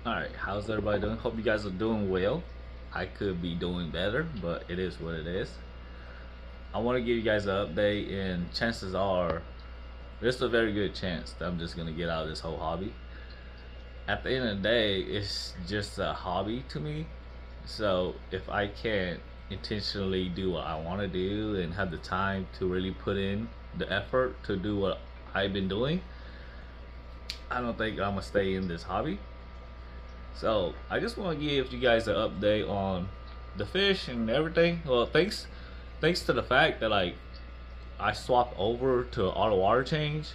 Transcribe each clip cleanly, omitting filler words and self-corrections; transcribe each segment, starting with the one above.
Alright, how's everybody doing? Hope you guys are doing well. I could be doing better, but it is what it is. I want to give you guys an update, and chances are there's a very good chance that I'm just going to get out of this whole hobby. At the end of the day, it's just a hobby to me. So if I can't intentionally do what I want to do and have the time to really put in the effort to do what I've been doing, I don't think I'm going to stay in this hobby. So I just want to give you guys an update on the fish and everything. Well, thanks to the fact that I swapped over to auto water change,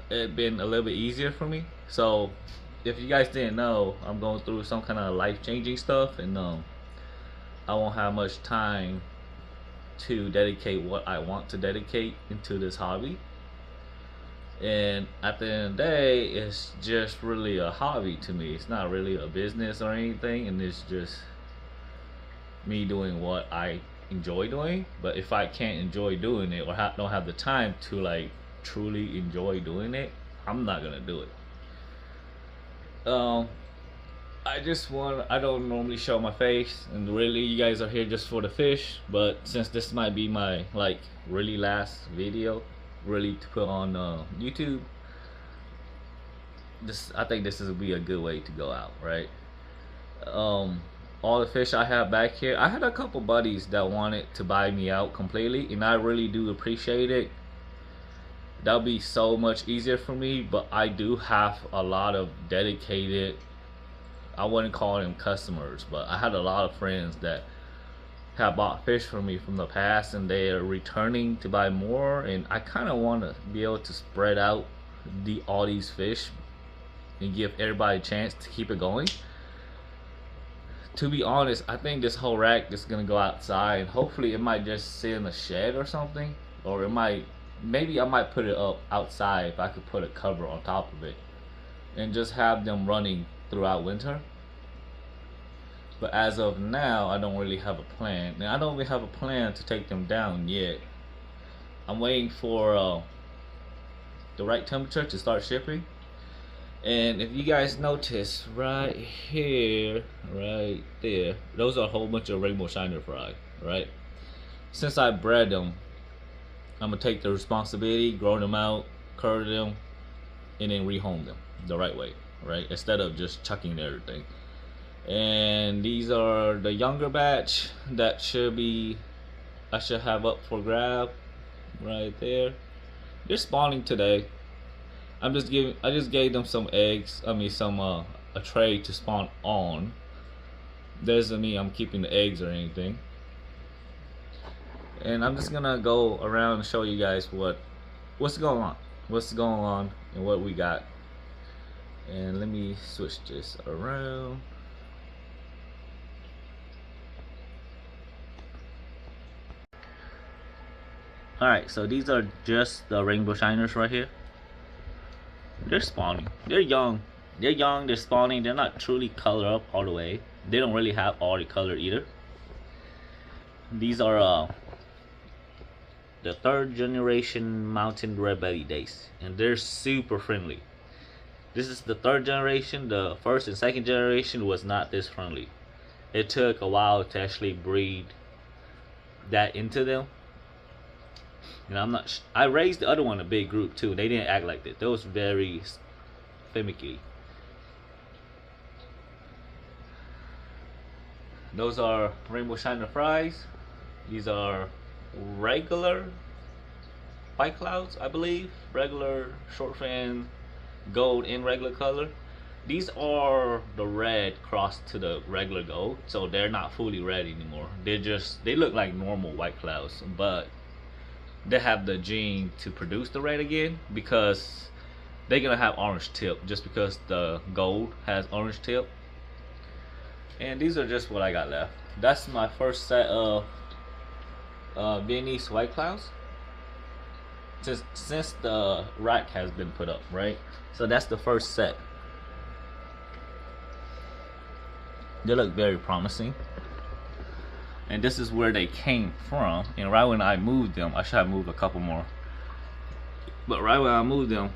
it been a little bit easier for me. So if you guys didn't know, I'm going through some kind of life-changing stuff, and I won't have much time to dedicate what I want to dedicate into this hobby. And at the end of the day, it's just really a hobby to me. It's not really a business or anything, and it's just me doing what I enjoy doing. But if I can't enjoy doing it, or don't have the time to truly enjoy doing it, I'm not gonna do it. I don't normally show my face, and really you guys are here just for the fish, but since this might be my really last video really to put on YouTube, I think this will be a good way to go out, right? All the fish I have back here, I had a couple buddies that wanted to buy me out completely, and I really do appreciate it. That'll be so much easier for me, but I do have a lot of dedicated, I wouldn't call them customers, but I had a lot of friends that have bought fish from me from the past, and they are returning to buy more, and I kind of want to be able to spread out all these fish and give everybody a chance to keep it going. To be honest, I think this whole rack is gonna go outside, and hopefully it might just sit in a shed or something, or maybe I might put it up outside if I could put a cover on top of it and just have them running throughout winter. But as of now, I don't really have a plan. And I don't really have a plan to take them down yet. I'm waiting for the right temperature to start shipping. And if you guys notice right here, right there, those are a whole bunch of rainbow shiner fry, right? Since I bred them, I'm gonna take the responsibility, grow them out, curve them, and then rehome them the right way, right? Instead of just chucking everything. And these are the younger batch that I should have up for grab right there. They're spawning today. I just gave them some eggs. A tray to spawn on. Doesn't mean I'm keeping the eggs or anything. And I'm just gonna go around and show you guys what's going on and what we got. And let me switch this around. Alright, so these are just the rainbow shiners right here. They're spawning. They're young. They're spawning. They're not truly colored up all the way. They don't really have all the color either. These are the 3rd generation mountain red belly dace, and they're super friendly. This is the 3rd generation. The 1st and 2nd generation was not this friendly. It took a while to actually breed that into them. And I raised the other one a big group too. They didn't act like that. They was very finicky. Those are rainbow shiner fries. These are regular white clouds, I believe. Regular short fin, gold in regular color. These are the red crossed to the regular gold, so they're not fully red anymore. They look like normal white clouds, but they have the gene to produce the red again, because they're gonna have orange tip just because the gold has orange tip. And these are just what I got left. That's my first set of Viennese white clouds since the rack has been put up, right? So that's the first set. They look very promising. And this is where they came from. And right when I moved them, I should have moved a couple more, but right when I moved them,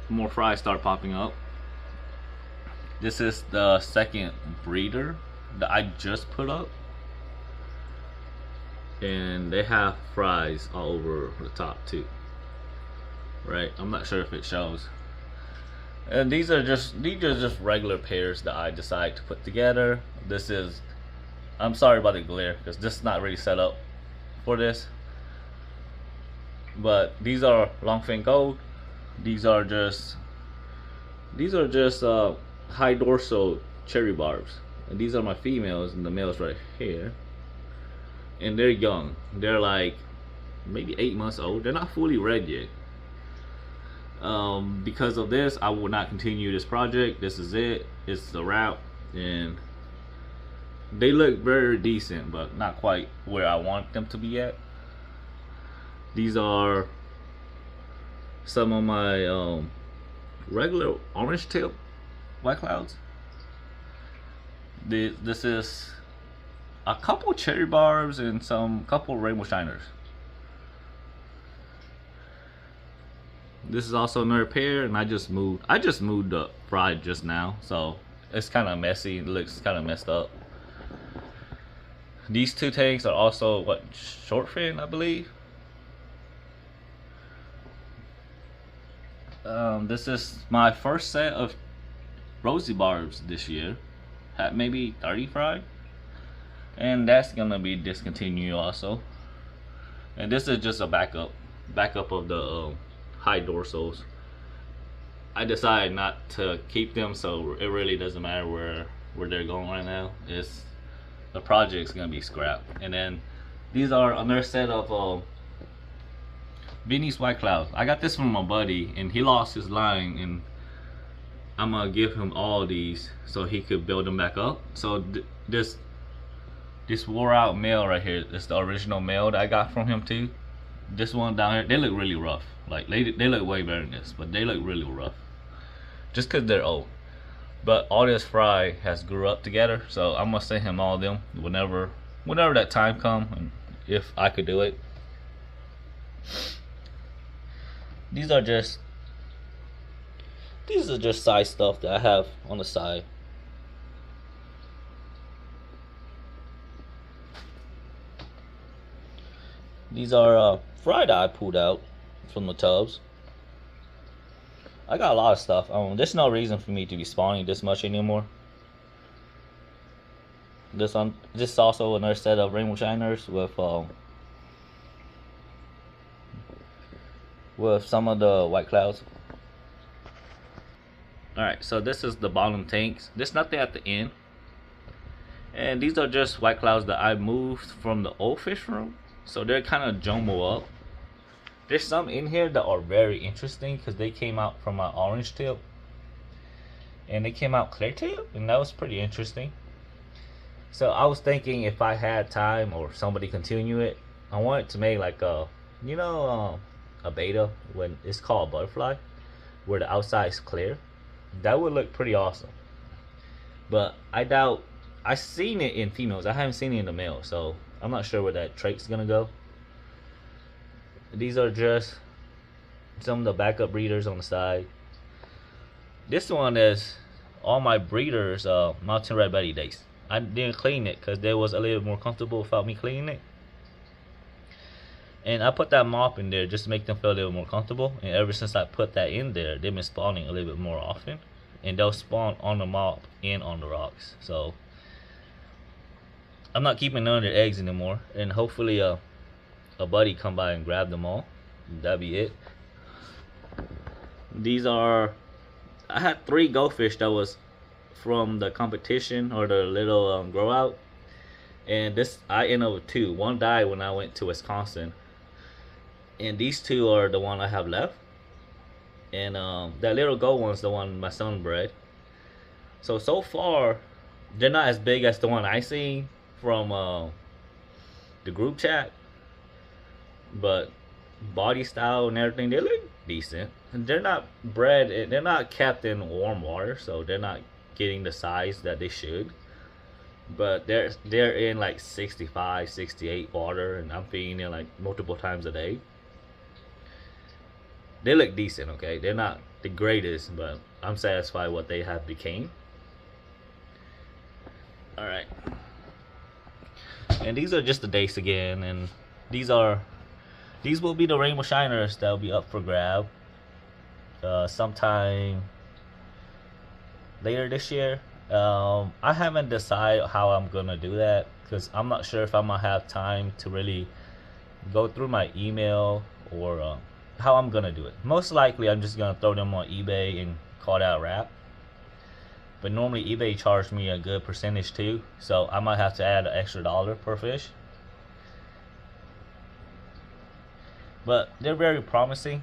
more fries start popping up. This is the second breeder that I just put up, and they have fries all over the top too. Right, I'm not sure if it shows. And these are just regular pairs that I decide to put together. This is, I'm sorry about the glare because this is not really set up for this. But these are longfin gold. These are just high dorsal cherry barbs, and these are my females, and the males right here. And they're young. They're like maybe 8 months old. They're not fully red yet. Because of this, I will not continue this project. This is it. It's the wrap, and they look very decent, but not quite where I want them to be at. These are some of my regular orange tip white clouds. This is a couple cherry barbs and some couple rainbow shiners. This is also another pair, and I just moved the fry just now, so it's kind of messy. It looks kind of messed up. These two tanks are also what, short fin, I believe. This is my first set of rosy barbs this year. Had maybe 30 fry, and that's gonna be discontinued also. And this is just a backup of the high dorsals. I decided not to keep them, so it really doesn't matter where they're going right now. It's the project's gonna be scrapped. And then these are another set of Vinny's White Cloud. I got this from my buddy, and he lost his line, and I'm gonna give him all these so he could build them back up. So this wore out male right here is the original male that I got from him too. This one down here, they look really rough. Like they look way better than this, but they look really rough just because they're old. But all this fry has grew up together, so I'm gonna send him all of them whenever that time come, and if I could do it. These are just side stuff that I have on the side. These are fry that I pulled out from the tubs. I got a lot of stuff. There's no reason for me to be spawning this much anymore. This is also another set of rainbow shiners with some of the white clouds. Alright, so this is the bottom tanks. There's nothing at the end. And these are just white clouds that I moved from the old fish room. So they're kind of jumbled up. There's some in here that are very interesting because they came out from my orange tip. And they came out clear tip, and that was pretty interesting. So I was thinking if I had time or somebody continue it, I wanted to make like a, a beta when it's called butterfly, where the outside is clear. That would look pretty awesome. But I doubt, I've seen it in females, I haven't seen it in the male, so I'm not sure where that trait's gonna go. These are just some of the backup breeders on the side. This one is all my breeders mountain red belly days. I didn't clean it because they was a little more comfortable without me cleaning it. And I put that mop in there just to make them feel a little more comfortable. And ever since I put that in there, they've been spawning a little bit more often. And they'll spawn on the mop and on the rocks. So I'm not keeping none of their eggs anymore. And hopefully a buddy come by and grab them all. That'd be it. These are, I had 3 goldfish that was from the competition or the little grow out. And this, I ended up with 2. One died when I went to Wisconsin. And these 2 are the one I have left. And that little gold one's the one my son bred. So far, they're not as big as the one I seen from the group chat. But body style and everything, they look decent. And they're not bred, they're not kept in warm water, so they're not getting the size that they should. But they're in like 65, 68 water, and I'm feeding them like multiple times a day. They look decent, okay? They're not the greatest, but I'm satisfied what they have became. All right, and these are just the dates again, and these will be the rainbow shiners that will be up for grab sometime later this year. I haven't decided how I'm gonna do that because I'm not sure if I'm gonna have time to really go through my email or how I'm gonna do it. Most likely, I'm just gonna throw them on eBay and call that a wrap. But normally eBay charged me a good percentage too, so I might have to add an extra $1 per fish. But they're very promising.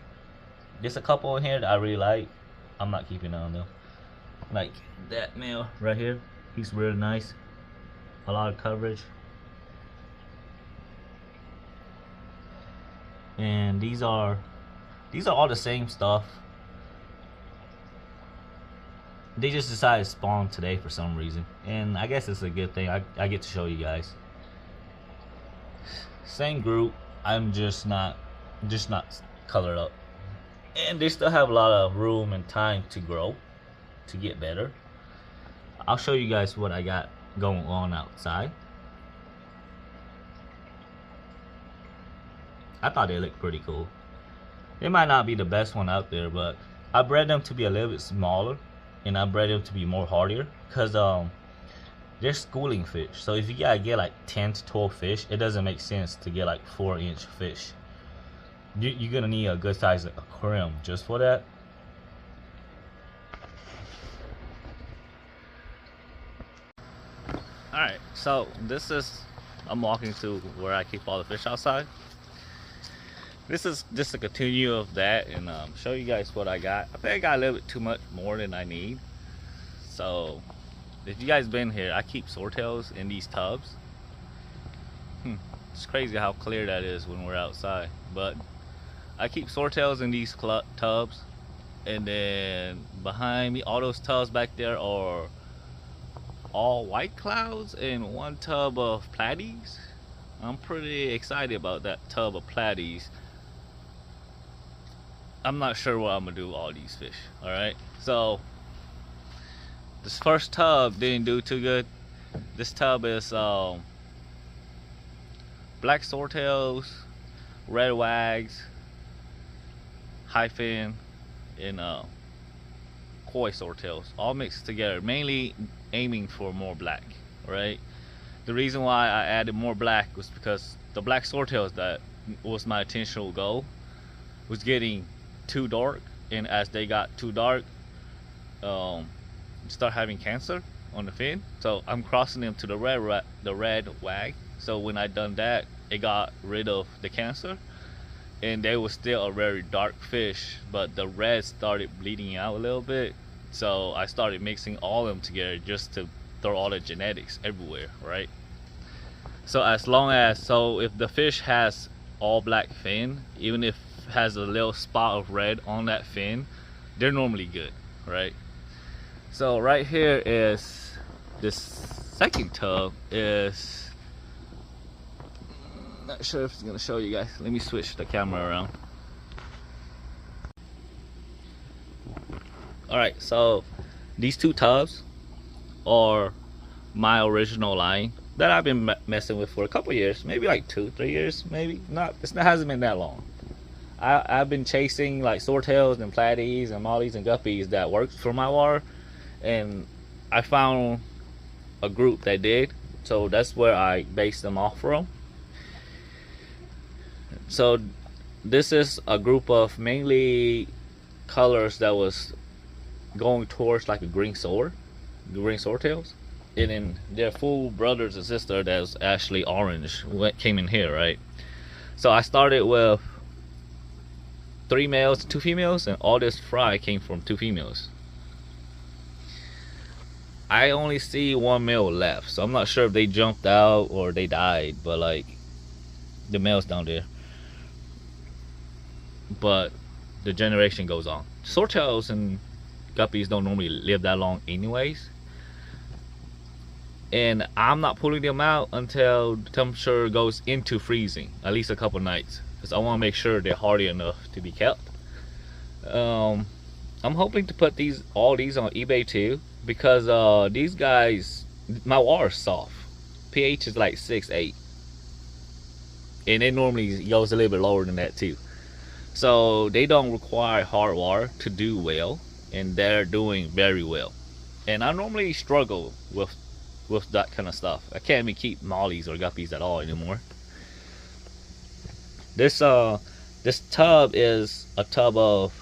There's a couple in here that I really like. I'm not keeping on though. Like that male right here, he's really nice. A lot of coverage. And these are all the same stuff. They just decided to spawn today for some reason, and I guess it's a good thing. I get to show you guys. Same group. I'm just not colored up, and they still have a lot of room and time to grow, to get better. I'll show you guys what I got going on outside. I thought they looked pretty cool. They might not be the best one out there, but I bred them to be a little bit smaller, and I bred them to be more hardier because they're schooling fish. So if you gotta get like 10 to 12 fish, it doesn't make sense to get like 4-inch fish. You're gonna need a good size aquarium just for that. Alright, so I'm walking to where I keep all the fish outside. This is just a continue of that, and show you guys what I got. I think I got a little bit too much more than I need. So if you guys been here, I keep swordtails in these tubs. It's crazy how clear that is when we're outside, but I keep swordtails in these tubs, and then behind me, all those tubs back there are all white clouds and one tub of platies. I'm pretty excited about that tub of platies. I'm not sure what I'm gonna do with all these fish. All right, so this first tub didn't do too good. This tub is black swordtails, red wags, hyphen, and koi swordtails, all mixed together, mainly aiming for more black. Right, the reason why I added more black was because the black swordtails that was my intentional goal was getting too dark, and as they got too dark, start having cancer on the fin. So I'm crossing them to the red wag. So when I done that, it got rid of the cancer, and they were still a very dark fish, but the red started bleeding out a little bit. So I started mixing all of them together just to throw all the genetics everywhere, right? So if the fish has all black fin, even if it has a little spot of red on that fin, they're normally good, right? So right here is this second tub. Is not sure if it's gonna show you guys. Let me switch the camera around. Alright, so these two tubs are my original line that I've been messing with for a couple years, maybe like 2-3 years, maybe not. It hasn't been that long. I've been chasing like swordtails and platies and mollies and guppies that worked for my water, and I found a group that did, so that's where I based them off from. So this is a group of mainly colors that was going towards like a green swordtails, and then their full brothers and sister that's actually orange what came in here, right? So I started with 3 males, 2 females, and all this fry came from 2 females. I only see 1 male left, so I'm not sure if they jumped out or they died, but like the male's down there. But the generation goes on. Swordtails and guppies don't normally live that long anyways, and I'm not pulling them out until the temperature goes into freezing, at least a couple nights, because I want to make sure they're hardy enough to be kept. I'm hoping to put all these on eBay too, because these guys my water is soft. pH is like 6.8, and it normally goes a little bit lower than that too. So they don't require hard water to do well, and they're doing very well. And I normally struggle with that kind of stuff. I can't even keep mollies or guppies at all anymore. This tub is a tub of,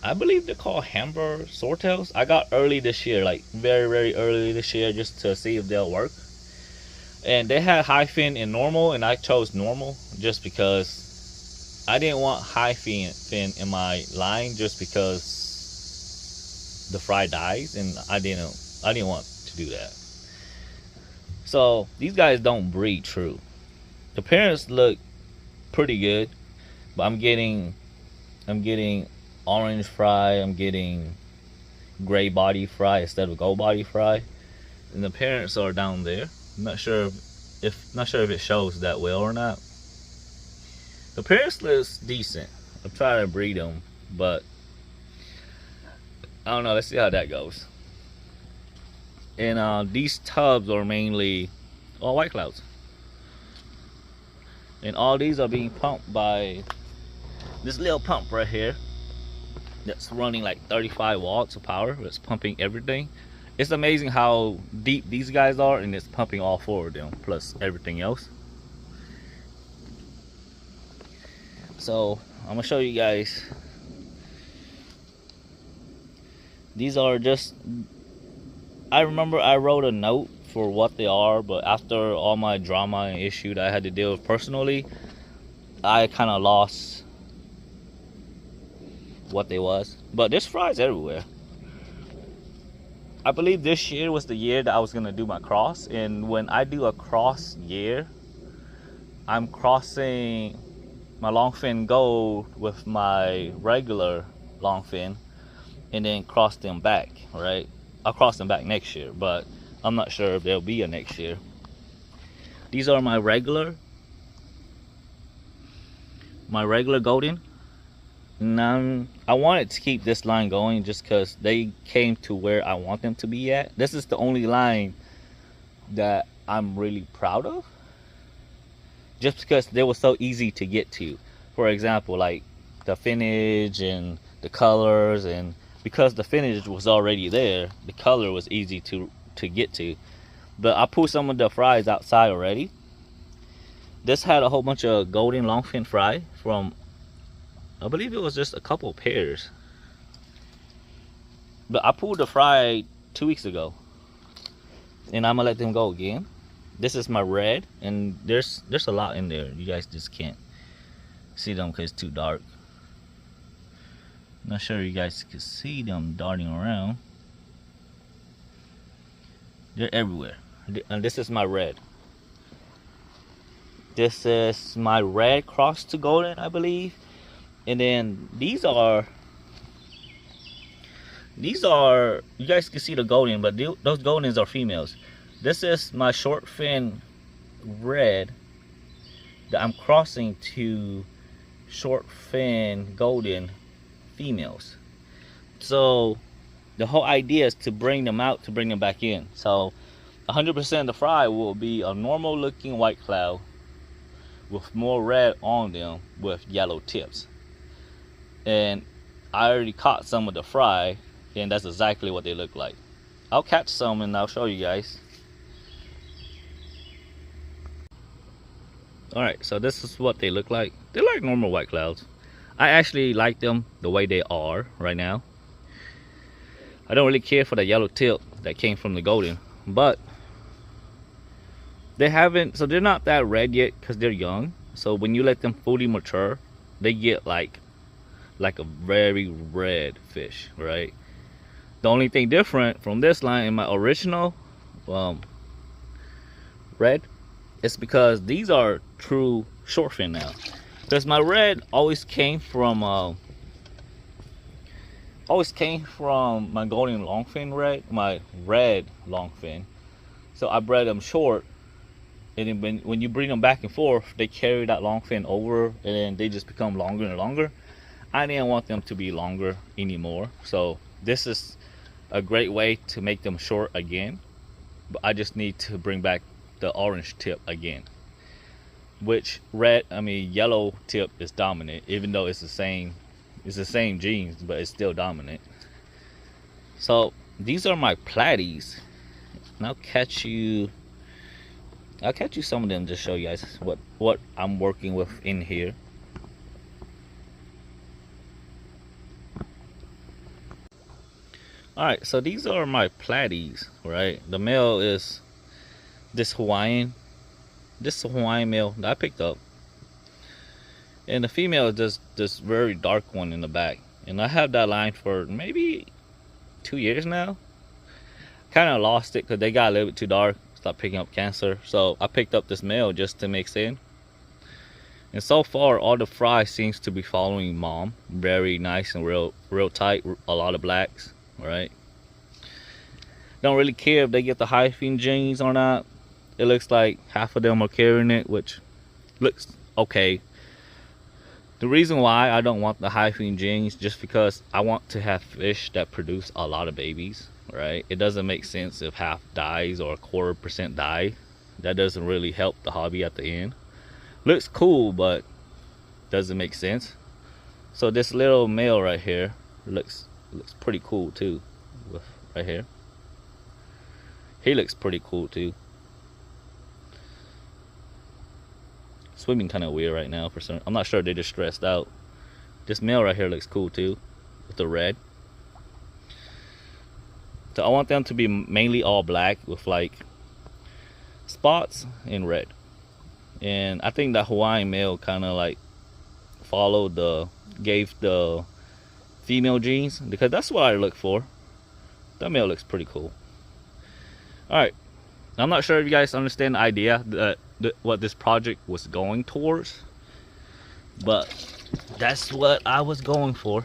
I believe they're called Hamburg Swordtails. I got early this year, like very early this year, just to see if they'll work. And they had high fin and normal, and I chose normal just because I didn't want high fin in my line, just because the fry dies, and I didn't want to do that. So these guys don't breed true. The parents look pretty good, but I'm getting orange fry, I'm getting gray body fry instead of gold body fry, and the parents are down there. I'm not sure if it shows that well or not. The parents looks decent. I'm trying to breed them, but I don't know. Let's see how that goes. And these tubs are mainly all white clouds, and all these are being pumped by this little pump right here that's running like 35 watts of power. It's pumping everything. It's amazing how deep these guys are, and it's pumping all four of them plus everything else. So I'm gonna show you guys. These are just, I remember I wrote a note for what they are, but after all my drama and issue that I had to deal with personally, I kind of lost what they was. But there's fries everywhere. I believe this year was the year that I was gonna do my cross, and when I do a cross year, I'm crossing my longfin gold with my regular longfin, and then cross them back, right? I'll cross them back next year, but I'm not sure if there'll be a next year. These are my regular golden. And I wanted to keep this line going just because they came to where I want them to be at. This is the only line that I'm really proud of, just because they were so easy to get to. For example, like the finish and the colors, and because the finish was already there, the color was easy to get to. But I pulled some of the fries outside already. This had a whole bunch of golden longfin fry from, I believe it was just a couple pairs. But I pulled the fry 2 weeks ago, and I'm gonna let them go again. This is my red, and there's a lot in there. You guys just can't see them because it's too dark. Not sure you guys can see them darting around. They're everywhere. And this is my red. This is my red crossed to golden, I believe. And then these are, you guys can see the golden, but those goldens are females. This is my short fin red that I'm crossing to short fin golden females. So the whole idea is to bring them out, to bring them back in. So 100% of the fry will be a normal looking white cloud with more red on them with yellow tips. And I already caught some of the fry, and that's exactly what they look like. I'll catch some and I'll show you guys. Alright, so this is what they look like. They're like normal white clouds. I actually like them the way they are right now. I don't really care for the yellow tip that came from the golden, but they haven't, so they're not that red yet because they're young. So when you let them fully mature, they get like a very red fish, right? The only thing different from this line and my original red is because these are true short fin now. Because my red always came from my golden longfin red, my red longfin. So I bred them short, and then when you bring them back and forth, they carry that longfin over, and then they just become longer and longer. I didn't want them to be longer anymore, so this is a great way to make them short again. but I just need to bring back the orange tip again. Which yellow tip is dominant, even though it's the same genes, but it's still dominant. So these are my platies, and I'll catch you some of them to show you guys what I'm working with in here. All right, so these are my platies, right? The male is this Hawaiian male that I picked up, and the female is just this very dark one in the back. And I have that line for maybe 2 years now. Kind of lost it because they got a little bit too dark, stopped picking up cancer. So I picked up this male just to mix in. And so far, all the fry seems to be following mom. Very nice and real tight. A lot of blacks, right? Don't really care if they get the hyphen genes or not. It looks like half of them are carrying it, which looks okay. The reason why I don't want the hyphen genes, just because I want to have fish that produce a lot of babies, right? It doesn't make sense if half dies or 1/4% die. That doesn't really help the hobby at the end. Looks cool, but doesn't make sense. So this little male right here looks pretty cool too. Right here, he looks pretty cool too. Swimming kind of weird right now for some. I'm not sure, they're just stressed out. This male right here looks cool too, with the red. So I want them to be mainly all black with like spots in red. And I think that Hawaiian male kind of like gave the female genes, because that's what I look for. That male looks pretty cool. All right, I'm not sure if you guys understand the idea that what this project was going towards, but that's what I was going for.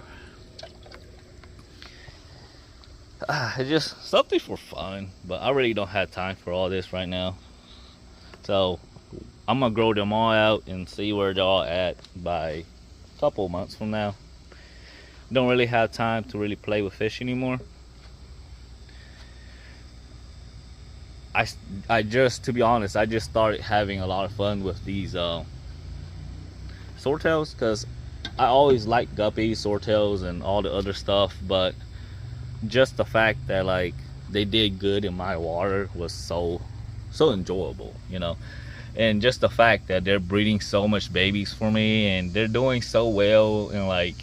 It's just something for fun, but I really don't have time for all this right now. So I'm gonna grow them all out and see where they're all at by a couple months from now. Don't really have time to really play with fish anymore. To be honest, I just started having a lot of fun with these swordtails, because I always liked guppies, swordtails, and all the other stuff, but just the fact that like they did good in my water was so enjoyable, you know. And just the fact that they're breeding so much babies for me, and they're doing so well in like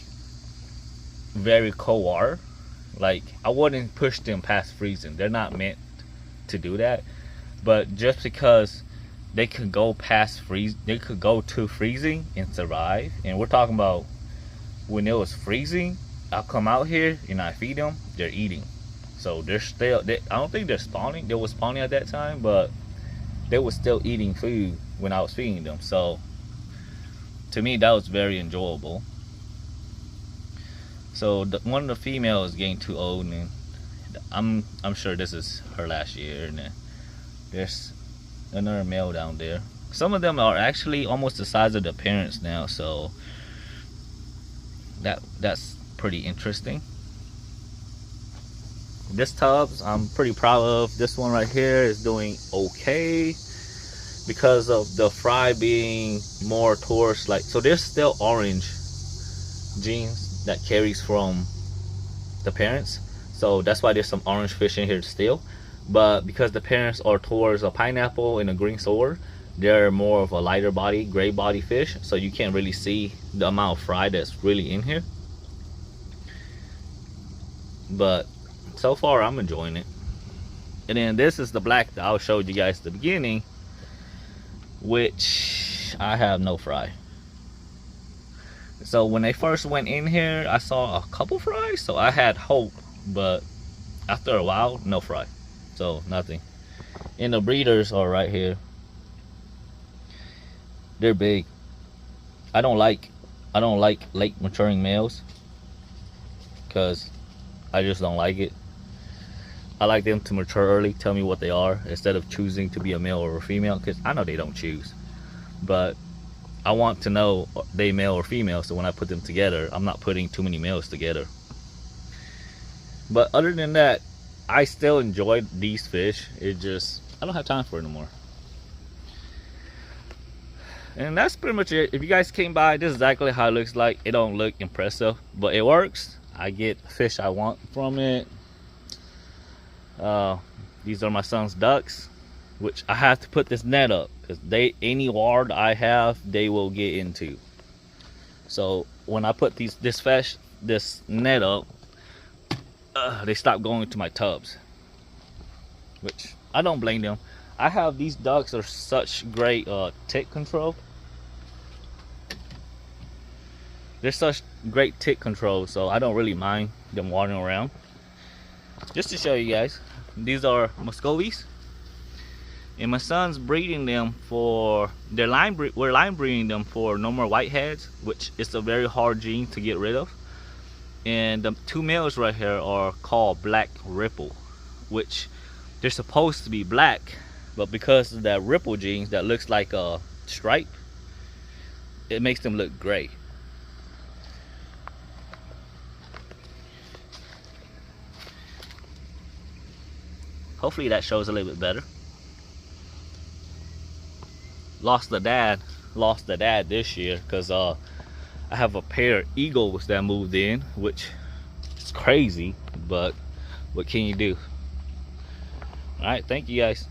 very cold water. Like I wouldn't push them past freezing. They're not meant to do that, but just because they could go past they could go to freezing and survive. And we're talking about when it was freezing, I'll come out here and I feed them, they're eating. So they're still, I don't think they're spawning. They were spawning at that time, but they were still eating food when I was feeding them. So to me, that was very enjoyable. So one of the females is getting too old, and I'm sure this is her last year, and there's another male down there. Some of them are actually almost the size of the parents now, so that's pretty interesting. This tubs I'm pretty proud of. This one right here is doing okay because of the fry being more towards like, so there's still orange genes that carries from the parents, so that's why there's some orange fish in here still. But because the parents are towards a pineapple and a green sword, they're more of a lighter body, gray body fish, so you can't really see the amount of fry that's really in here. But so far I'm enjoying it. And then this is the black that I showed you guys at the beginning, which I have no fry. So when they first went in here, I saw a couple fries, so I had hope, but after a while, no fry. So nothing. And the breeders are right here. They're big. I don't like late maturing males, because I just don't like it. I like them to mature early, tell me what they are, instead of choosing to be a male or a female, because I know they don't choose. But I want to know they male or female, so when I put them together, I'm not putting too many males together. But other than that, I still enjoy these fish. It just, I don't have time for it anymore. And that's pretty much it. If you guys came by, this is exactly how it looks like. It don't look impressive, but it works. I get the fish I want from it. These are my son's ducks, which I have to put this net up because any water I have, they will get into. So when I put this net up, they stop going to my tubs, which I don't blame them. I have these ducks are such great tick control. They're such great tick control, so I don't really mind them wandering around. Just to show you guys, these are Muscovies, and my son's breeding them for we're line breeding them for no more whiteheads, which is a very hard gene to get rid of. And the two males right here are called black ripple, which they're supposed to be black, but because of that ripple gene that looks like a stripe, it makes them look gray. Hopefully that shows a little bit better. Lost the dad this year because I have a pair of eagles that moved in, which is crazy, but what can you do? All right, thank you guys.